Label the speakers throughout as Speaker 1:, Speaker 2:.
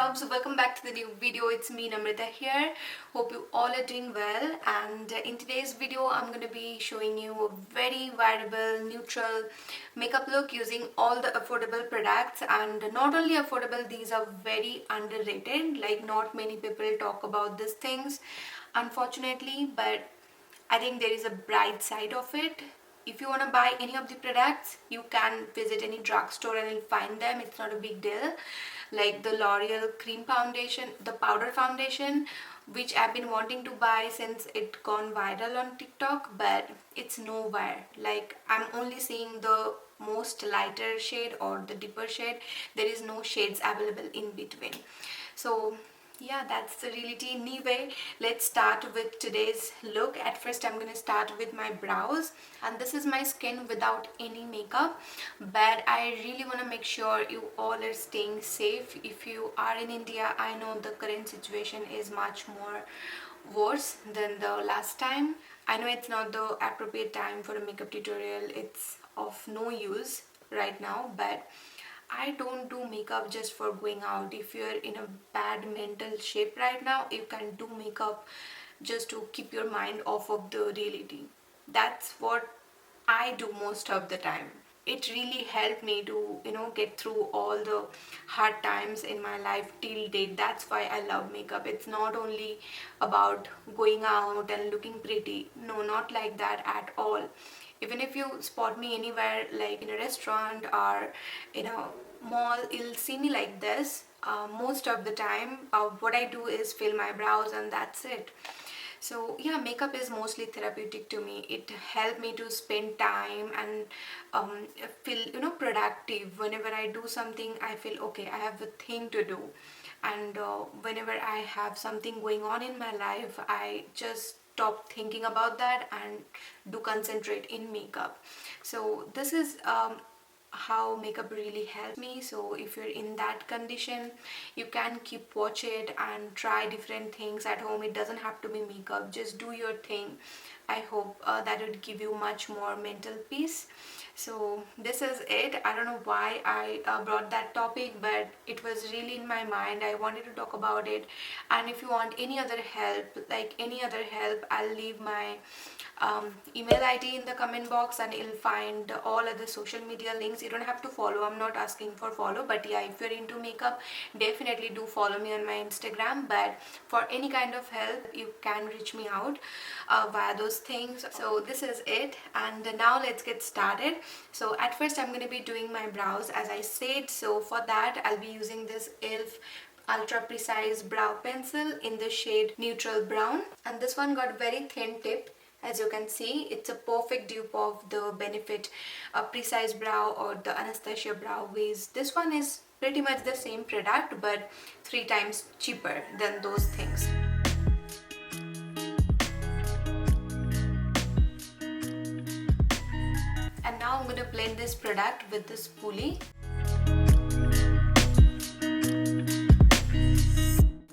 Speaker 1: loves, welcome back to the new video. It's me Namrata here. Hope you all are doing well, and in today's video I'm going to be showing you a very wearable neutral makeup look using all the affordable products. And not only affordable, these are very underrated. Like, not many people talk about these things, unfortunately, but I think there is a bright side of it. If you want to buy any of the products, you can visit any drugstore and you'll find them. It's not a big deal. Like the L'Oreal cream foundation, the powder foundation, which I've been wanting to buy since it gone viral on TikTok, but it's nowhere. Like, I'm only seeing the most lighter shade or the deeper shade. There is no shades available in between. So yeah, that's the reality. Anyway, let's start with today's look. At first I'm going to start with my brows, and this is my skin without any makeup, but I really want to make sure you all are staying safe. If you are in India, I know the current situation is much more worse than the last time. I know it's not the appropriate time for a makeup tutorial, it's of no use right now, but I don't do makeup just for going out. If you're in a bad mental shape right now, you can do makeup just to keep your mind off of the reality. That's what I do most of the time. It really helped me to, get through all the hard times in my life till date. That's why I love makeup. It's not only about going out and looking pretty. No, not like that at all. Even if you spot me anywhere, like in a restaurant or in a mall, you'll see me like this. Most of the time, what I do is fill my brows and that's it. So yeah, makeup is mostly therapeutic to me. It helped me to spend time and feel productive. Whenever I do something, I feel okay, I have a thing to do. And whenever I have something going on in my life, I just stop thinking about that and do concentrate in makeup. So this is how makeup really helped me. So if you're in that condition, you can keep watch it and try different things at home. It doesn't have to be makeup, just do your thing. I hope that would give you much more mental peace. So this is it. I don't know why I brought that topic, but it was really in my mind. I wanted to talk about it. And if you want any other help, I'll leave my email ID in the comment box, and you'll find all other social media links. You don't have to follow, I'm not asking for follow, but yeah, if you're into makeup, definitely do follow me on my Instagram. But for any kind of help, you can reach me out via those things. So this is it, and now let's get started. So at first I'm going to be doing my brows, as I said. So for that, I'll be using this e.l.f. ultra precise brow pencil in the shade neutral brown, and this one got very thin tip. As you can see, it's a perfect dupe of the Benefit Precise Brow or the Anastasia Brow Wiz. This one is pretty much the same product, but 3 times cheaper than those things. And now I'm going to blend this product with this spoolie.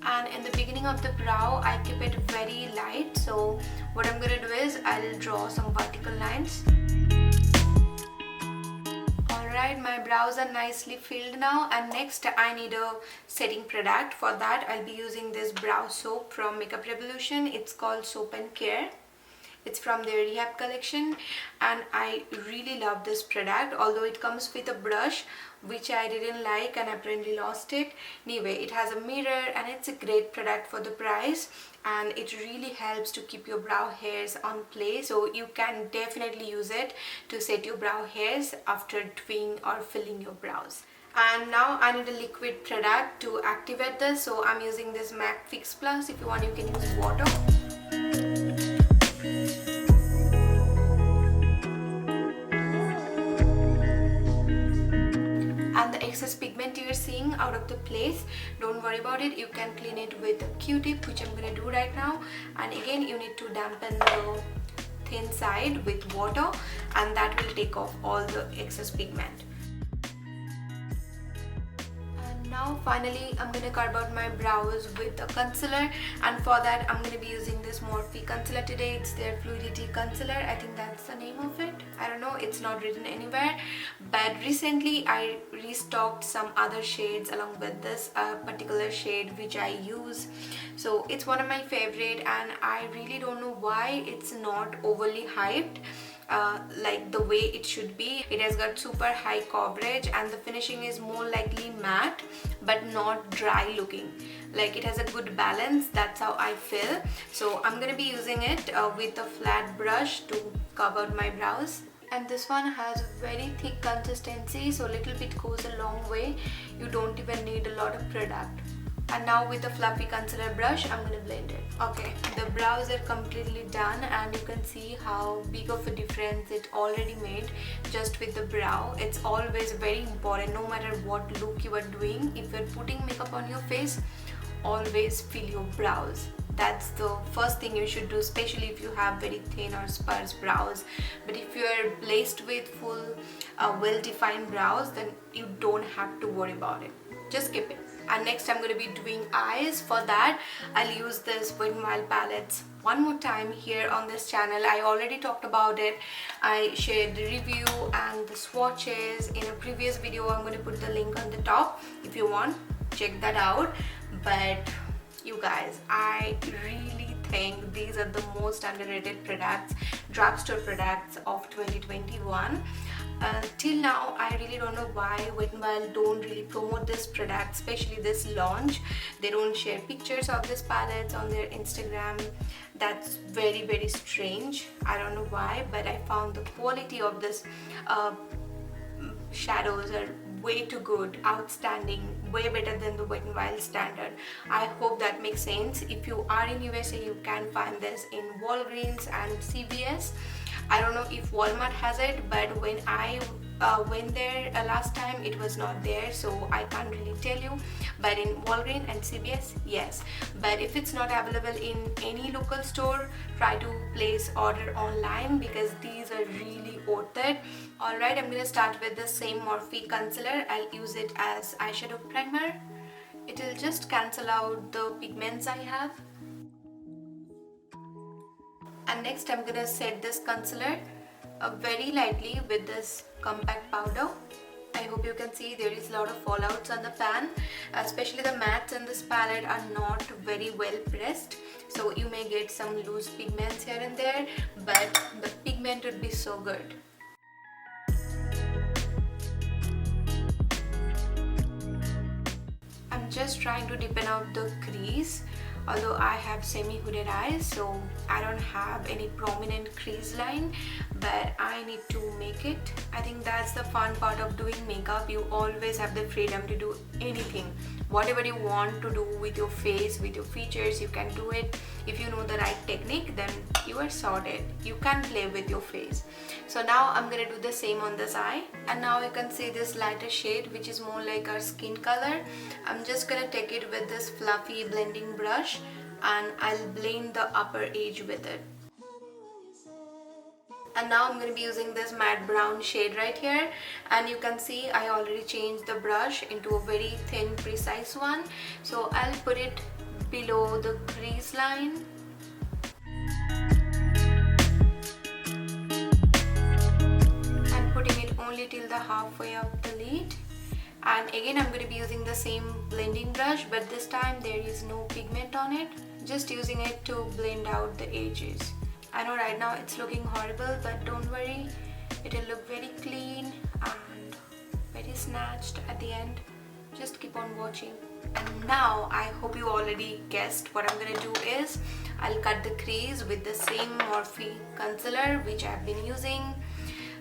Speaker 1: And in the beginning of the brow, I keep it very light. So what I'm going to do is I'll draw some vertical lines. Alright, my brows are nicely filled now, and next I need a setting product. For that, I'll be using this brow soap from Makeup Revolution. It's called Soap and Care. It's from their Rehab collection, and I really love this product, although it comes with a brush which I didn't like and apparently lost it. Anyway, it has a mirror and it's a great product for the price, and it really helps to keep your brow hairs on place. So you can definitely use it to set your brow hairs after doing or filling your brows. And now I need a liquid product to activate this, so I'm using this MAC Fix Plus. If you want, you can use water. Excess pigment you're seeing out of the place, don't worry about it. You can clean it with a Q-tip, which I'm going to do right now. And again, you need to dampen the thin side with water, and that will take off all the excess pigment. And Now finally I'm gonna carve out my brows with a concealer, and for that I'm gonna be using this Morphe concealer today. It's their Fluidity concealer. I think that's the name of it. I don't know, it's not written anywhere, but recently I restocked some other shades along with this particular shade which I use. So it's one of my favorite, and I really don't know why it's not overly hyped like the way it should be. It has got super high coverage and the finishing is more likely matte but not dry looking. Like it has a good balance, that's how I feel. So I'm gonna be using it with a flat brush to cover my brows. And this one has very thick consistency, so a little bit goes a long way. You don't even need a lot of product. And now with the fluffy concealer brush, I'm gonna blend it. Okay, the brows are completely done, and you can see how big of a difference it already made just with the brow. It's always very important, no matter what look you are doing. If you're putting makeup on your face, always fill your brows. That's the first thing you should do, especially if you have very thin or sparse brows. But if you are blessed with full well-defined brows, then you don't have to worry about it. Just skip it. And next I'm going to be doing eyes. For that I'll use this Wet n Wild palettes one more time here on this channel. I already talked about it. I shared the review and the swatches in a previous video. I'm going to put the link on the top if you want, check that out. But you guys, I really think these are the most underrated products, drugstore products of 2021. Till now I really don't know why Wet n Wild don't really promote this product, especially this launch. They don't share pictures of this palettes on their Instagram. That's very strange. I don't know why, but I found the quality of this shadows are way too good, outstanding, way better than the Wet n Wild standard. I hope that makes sense. If you are in USA, you can find this in Walgreens and CVS. I don't know if Walmart has it, but when I went there last time, it was not there, so I can't really tell you. But in Walgreens and CVS, yes. But if it's not available in any local store, try to place order online because these are really worth it. Alright, I'm gonna start with the same Morphe concealer. I'll use it as eyeshadow primer. It'll just cancel out the pigments I have. And next I'm gonna set this concealer very lightly with this compact powder. I hope you can see there is a lot of fallouts on the pan, especially the mattes in this palette are not very well pressed, so you may get some loose pigments here and there, but the pigment would be so good. I'm just trying to deepen out the crease. Although I have semi-hooded eyes, so I don't have any prominent crease line, but I need to make it. I think that's the fun part of doing makeup. You always have the freedom to do anything. Whatever you want to do with your face, with your features, you can do it. If you know the right technique, then you are sorted. You can play with your face. So now I'm gonna do the same on this eye. And now you can see this lighter shade, which is more like our skin color. I'm just gonna take it with this fluffy blending brush, and I'll blend the upper edge with it. And now I'm going to be using this matte brown shade right here, and you can see I already changed the brush into a very thin precise one. So I'll put it below the crease line. And putting it only till the halfway of the lid. And again I'm going to be using the same blending brush, but this time there is no pigment on it. Just using it to blend out the edges. I know right now it's looking horrible, but don't worry, it'll look very clean and very snatched at the end. Just keep on watching. And now I hope you already guessed what I'm gonna do is I'll cut the crease with the same Morphe concealer which I've been using.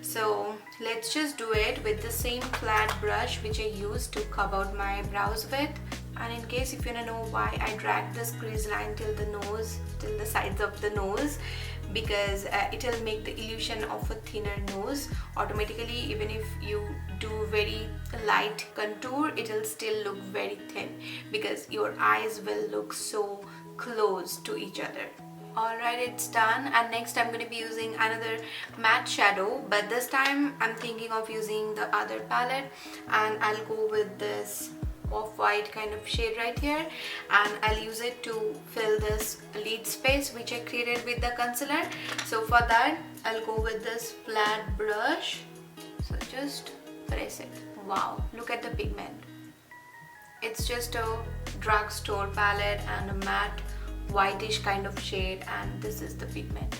Speaker 1: So let's just do it with the same flat brush which I used to cover out my brows with. And in case if you wanna know why I dragged this crease line till the nose, till the sides of the nose, because it'll make the illusion of a thinner nose automatically. Even if you do very light contour, it'll still look very thin because your eyes will look so close to each other. Alright, it's done. And next I'm going to be using another matte shadow, but this time I'm thinking of using the other palette, and I'll go with this off-white kind of shade right here, and I'll use it to fill this lid space which I created with the concealer. So for that I'll go with this flat brush, so just press it. Wow, look at the pigment. It's just a drugstore palette and a matte whitish kind of shade, and this is the pigment.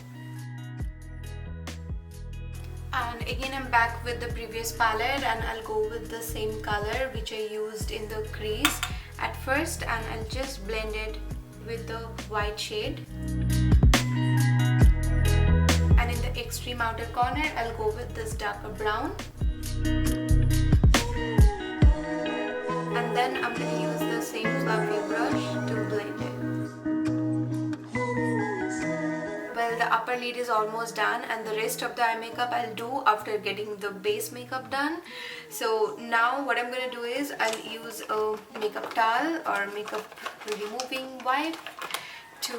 Speaker 1: And again I'm back with the previous palette, and I'll go with the same color which I used in the crease at first, and I'll just blend it with the white shade. And in the extreme outer corner I'll go with this darker brown. And then I'm going to use the same fluffy brush to blend it. Well, the upper lid is almost done, and the rest of the eye makeup I'll do after getting the base makeup done. So now what I'm going to do is I'll use a makeup towel or makeup removing wipe to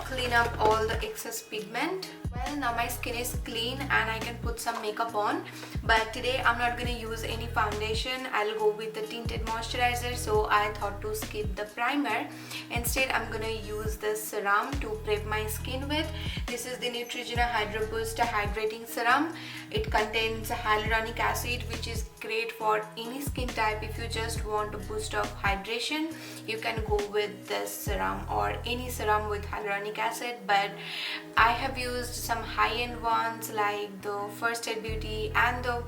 Speaker 1: clean up all the excess pigment. Well, now my skin is clean and I can put some makeup on, but today I'm not going to use any foundation. I'll go with the tinted moisturizer, so I thought to skip the primer. Instead I'm going to use this serum to prep my skin with. This is the Neutrogena Hydro Boost Hydrating Serum. It contains hyaluronic acid, which is great for any skin type. If you just want a boost of hydration, you can go with this serum or any serum with hyaluronic acid, but I have used some high-end ones like the First Aid Beauty and the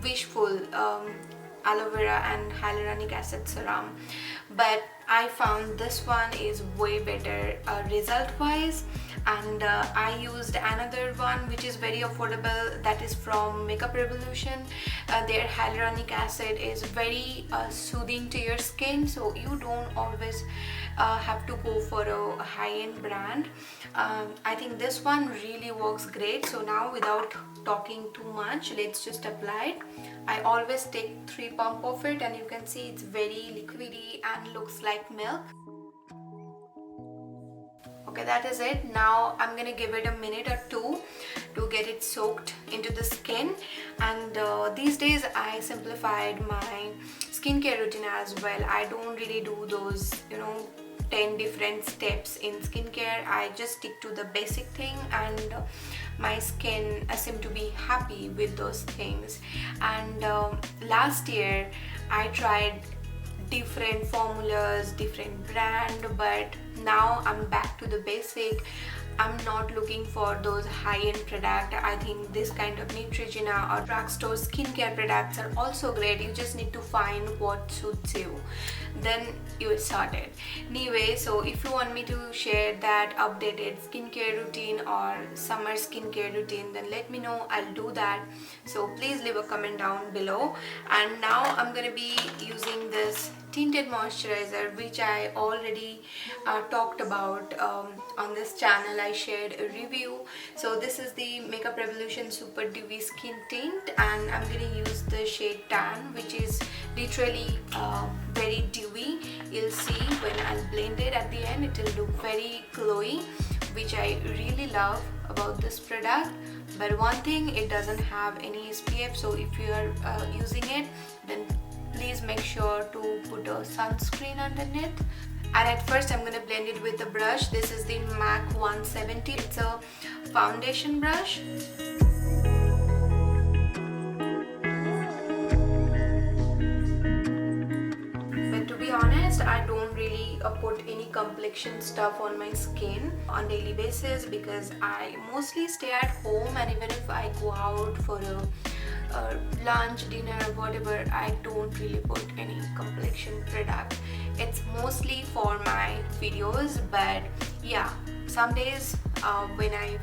Speaker 1: Wishful aloe vera and hyaluronic acid serum, but I found this one is way better result wise. And I used another one which is very affordable, that is from Makeup Revolution. Their hyaluronic acid is very soothing to your skin, so you don't always have to go for a high-end brand. I think this one really works great. So now without talking too much, let's just apply it. I always take 3 pumps of it, and you can see it's very liquidy and looks like milk. Okay, that is it. Now I'm gonna give it a minute or two to get it soaked into the skin. And these days I simplified my skincare routine as well. I don't really do those 10 different steps in skincare. I just stick to the basic thing, and my skin seemed to be happy with those things. And last year I tried different formulas, different brand, but now I'm back to the basic. I'm not looking for those high-end products. I think this kind of Neutrogena or drugstore skincare products are also great. You just need to find what suits you, then you're sorted. Anyway, so if you want me to share that updated skincare routine or summer skincare routine, then let me know. I'll do that. So please leave a comment down below. And now I'm gonna be using this tinted moisturizer, which I already talked about on this channel. I shared a review. So this is the Makeup Revolution Super Dewy Skin Tint, and I'm gonna use the shade Tan, which is literally very dewy. You'll see when I'll blend it at the end, it will look very glowy, which I really love about this product. But one thing, it doesn't have any SPF, so if you are using it, then please make sure to put a sunscreen underneath. And at first I'm going to blend it with a brush. This is the MAC 170. It's a foundation brush. But to be honest, I don't really put any complexion stuff on my skin on daily basis, because I mostly stay at home, and even if I go out for a lunch, dinner, whatever, I don't really put any complexion product. It's mostly for my videos. But yeah, some days when I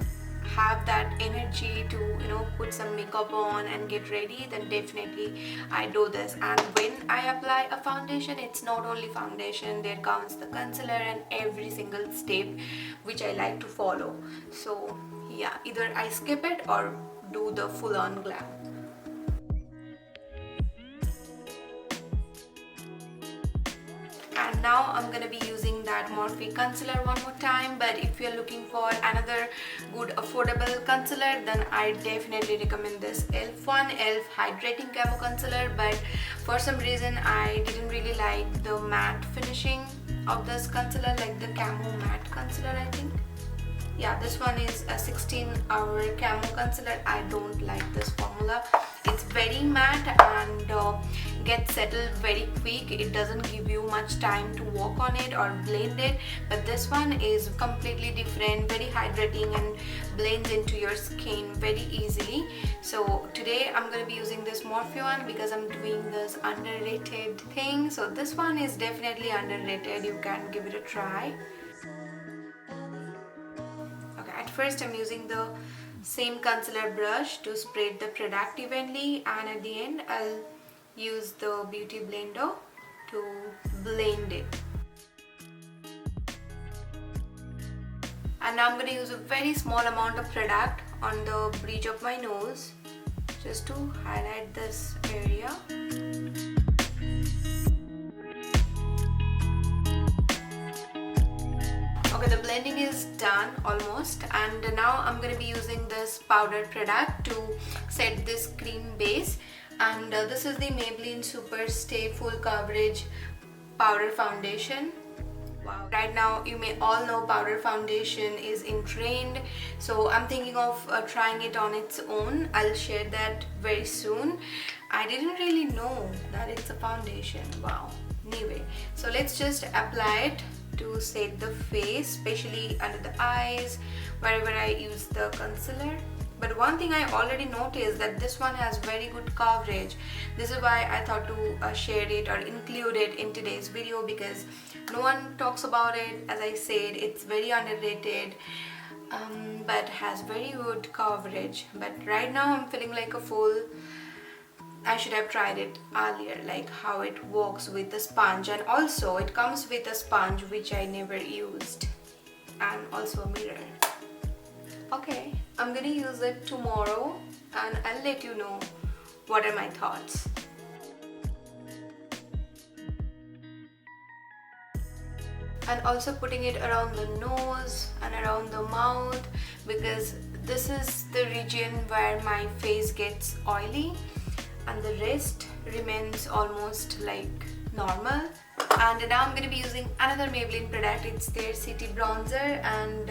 Speaker 1: have that energy to put some makeup on and get ready, then definitely I do this. And when I apply a foundation, it's not only foundation, there comes the concealer and every single step which I like to follow. So yeah, either I skip it or do the full-on glam. And And now I'm gonna be using that Morphe concealer one more time, but if you're looking for another good affordable concealer, then I definitely recommend this e.l.f. one, e.l.f. Hydrating Camo Concealer. But for some reason I didn't really like the matte finishing of this concealer, like the Camo Matte Concealer, I think. Yeah, this one is a 16-hour camo concealer. I don't like this formula. It's very matte and gets settled very quick. It doesn't give you much time to work on it or blend it. But this one is completely different, very hydrating and blends into your skin very easily. So today I'm going to be using this Morphe one because I'm doing this underrated thing. So this one is definitely underrated. You can give it a try. At first I'm using the same concealer brush to spread the product evenly, and at the end I'll use the beauty blender to blend it. And now I'm going to use a very small amount of product on the bridge of my nose just to highlight this area. Okay, the blending is done almost, and now I'm going to be using this powder product to set this cream base. And this is the Maybelline Super Stay Full Coverage Powder Foundation. Wow. Right now you may all know powder foundation is in trend, so I'm thinking of trying it on its own. I'll share that very soon. I didn't really know that it's a foundation. Wow. Anyway, so let's just apply it to set the face, especially under the eyes, wherever I use the concealer. But one thing I already noticed that this one has very good coverage. This is why I thought to share it or include it in today's video, because no one talks about it. As I said, it's very underrated, but has very good coverage. But right now I'm feeling like a fool. I should have tried it earlier, like how it works with the sponge, and also it comes with a sponge which I never used, and also a mirror. Okay, I'm gonna use it tomorrow and I'll let you know what are my thoughts. And also putting it around the nose and around the mouth, because this is the region where my face gets oily and the rest remains almost like normal. And now I'm going to be using another Maybelline product. It's their City Bronzer, and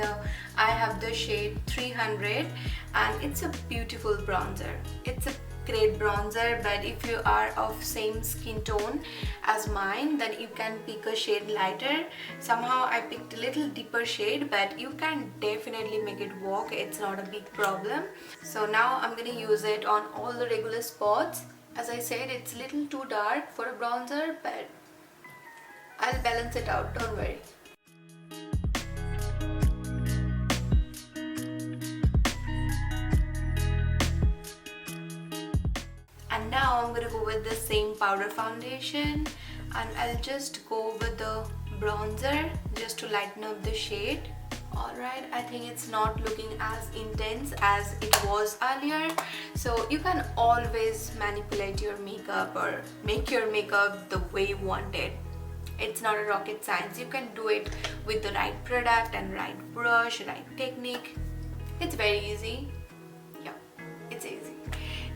Speaker 1: I have the shade 300, and it's a beautiful bronzer. It's a great bronzer, but if you are of same skin tone as mine, then you can pick a shade lighter. Somehow I picked a little deeper shade, but you can definitely make it work. It's not a big problem. So now I'm going to use it on all the regular spots. As I said, it's a little too dark for a bronzer, but I'll balance it out, don't worry. And now I'm gonna go with the same powder foundation, and I'll just go with the bronzer just to lighten up the shade. Alright, I think it's not looking as intense as it was earlier. So you can always manipulate your makeup or make your makeup the way you want it. It's not a rocket science. You can do it with the right product and right brush, right technique. It's very easy. Yeah, it's easy.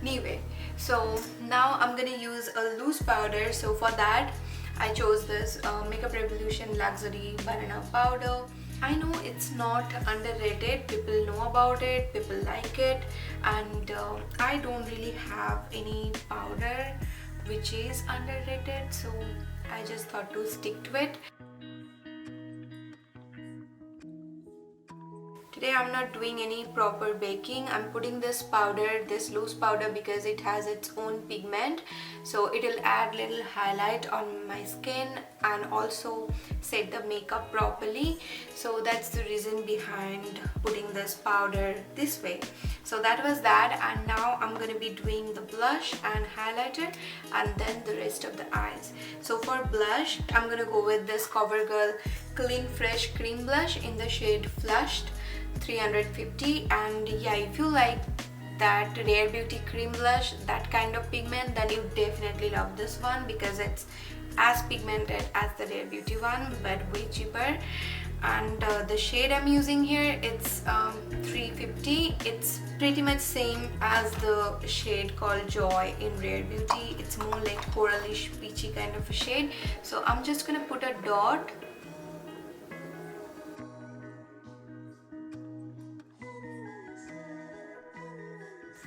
Speaker 1: Anyway, so now I'm gonna use a loose powder. So for that, I chose this Makeup Revolution Luxury Banana Powder. I know it's not underrated. People know about it, people like it, and I don't really have any powder which is underrated, so I just thought to stick to it. Today I'm not doing any proper baking. I'm putting this powder, this loose powder, because it has its own pigment, so it'll add little highlight on my skin and also set the makeup properly. So that's the reason behind putting this powder this way. So that was that, and now I'm going to be doing the blush and highlighter and then the rest of the eyes. So for blush, I'm going to go with this CoverGirl Clean Fresh Cream Blush in the shade Flushed 350. And yeah, if you like that Rare Beauty cream blush, that kind of pigment, then you definitely love this one because it's as pigmented as the Rare Beauty one, but way cheaper. And the shade I'm using here, it's 350. It's pretty much same as the shade called Joy in Rare Beauty. It's more like coralish peachy kind of a shade. So I'm just gonna put a dot.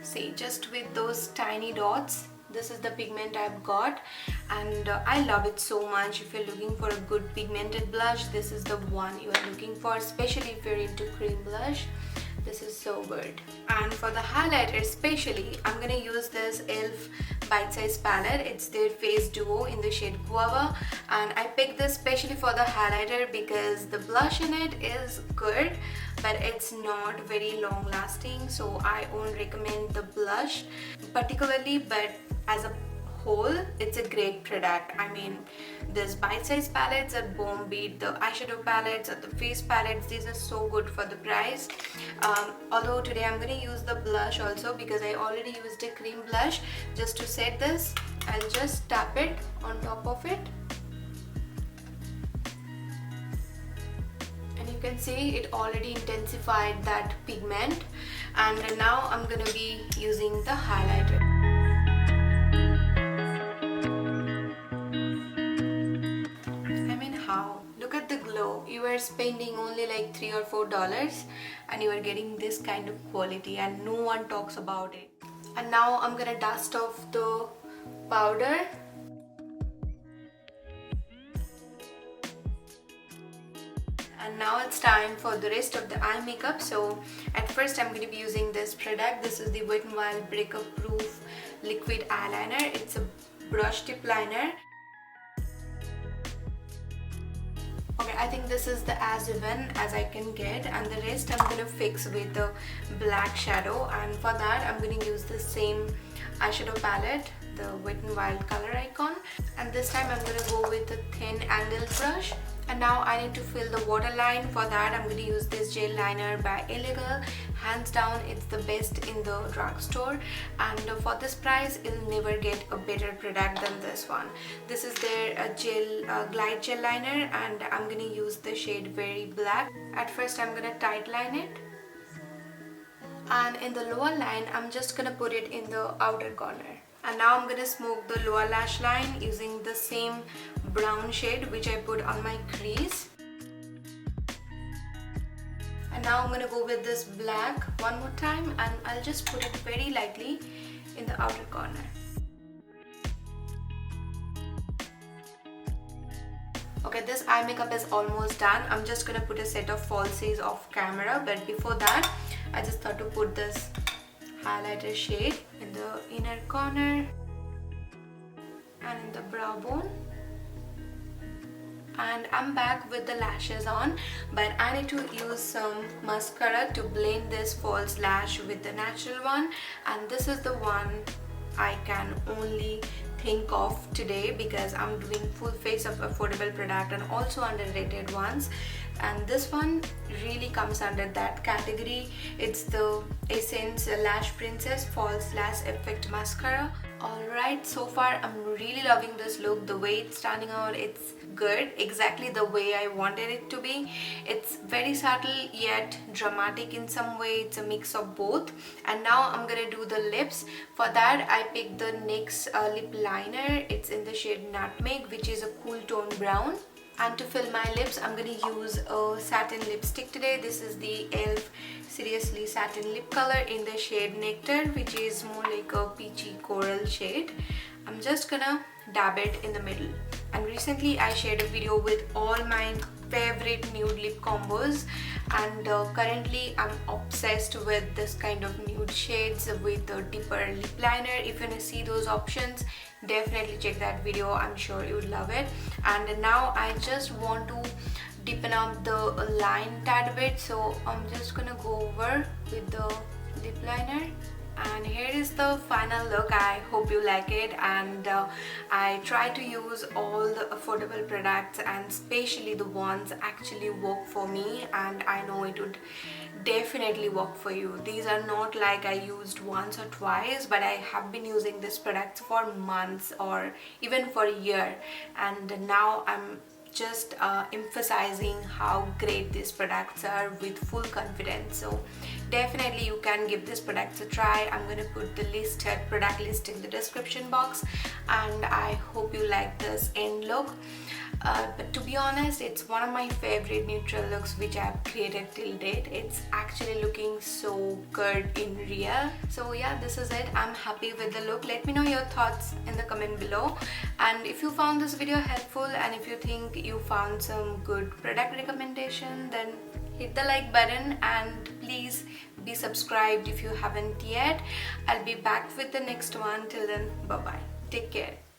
Speaker 1: See, just with those tiny dots. This is the pigment I've got, and I love it so much. If you're looking for a good pigmented blush, this is the one you are looking for, especially if you're into cream blush. This is so good. And for the highlighter especially, I'm gonna use this e.l.f. Bitesize palette. It's their Face Duo in the shade Guava, and I picked this especially for the highlighter because the blush in it is good, but it's not very long lasting, so I won't recommend the blush particularly, but as a whole, it's a great product. I mean, this bite-size palettes at Bomb Beat, the eyeshadow palettes, or the face palettes, these are so good for the price. Although today I'm going to use the blush also because I already used a cream blush. Just to set this, I'll just tap it on top of it. And you can see it already intensified that pigment. And now I'm going to be using the highlighter. Look at the glow. You are spending only like $3 or $4 and you are getting this kind of quality, and no one talks about it. And now I'm gonna dust off the powder. And now it's time for the rest of the eye makeup. So at first I'm going to be using this product. This is the Wet n Wild Breakup Proof Liquid Eyeliner. It's a brush tip liner. Okay, I think this is the as even as I can get, and the rest I'm going to fix with the black shadow. And for that I'm going to use the same eyeshadow palette, the Wet n Wild Color Icon, and this time I'm going to go with the thin angled brush. And now I need to fill the waterline. For that I'm going to use this gel liner by Illegal. Hands down, it's the best in the drugstore, and for this price you'll never get a better product than this one. This is their glide gel liner, and I'm going to use the shade Very Black. At first I'm going to tight line it, and in the lower line I'm just going to put it in the outer corner. And now I'm going to smoke the lower lash line using the same brown shade which I put on my crease. And now I'm going to go with this black one more time, and I'll just put it very lightly in the outer corner. Okay, this eye makeup is almost done. I'm just going to put a set of falsies off camera, but before that I just thought to put this highlighter shade in the inner corner and in the brow bone. And I'm back with the lashes on, but I need to use some mascara to blend this false lash with the natural one, and this is the one I can only think of today because I'm doing full face of affordable product and also underrated ones, and this one really comes under that category. It's the Essence Lash Princess False Lash Effect Mascara. Alright, so far I'm really loving this look. The way it's turning out, it's good, exactly the way I wanted it to be. It's very subtle yet dramatic in some way. It's a mix of both. And now I'm gonna do the lips. For that I picked the NYX lip liner. It's in the shade Nutmeg, which is a cool tone brown. And to fill my lips, I'm going to use a satin lipstick today. This is the e.l.f. Seriously Satin Lip Color in the shade Nectar, which is more like a peachy coral shade. I'm just gonna dab it in the middle. And recently I shared a video with all my favorite nude lip combos, and currently I'm obsessed with this kind of nude shades with a deeper lip liner. If you want to see those options, definitely check that video. I'm sure you would love it. And now I just want to deepen up the line tad bit, so I'm just gonna go over with the lip liner. And here is the final look. I hope you like it, and I try to use all the affordable products, and especially the ones actually work for me, and I know it would definitely work for you. These are not like I used once or twice, but I have been using this product for months or even for a year, and now I'm just emphasizing how great these products are with full confidence. So definitely you can give this product a try. I'm going to put the product list in the description box, and I hope you like this end look. But to be honest, it's one of my favorite neutral looks which I've created till date. It's actually looking so good in real. So yeah, this is it. I'm happy with the look. Let me know your thoughts in the comment below, and if you found this video helpful and if you think you found some good product recommendation, then hit the like button and please be subscribed if you haven't yet. I'll be back with the next one. Till then, bye bye, take care.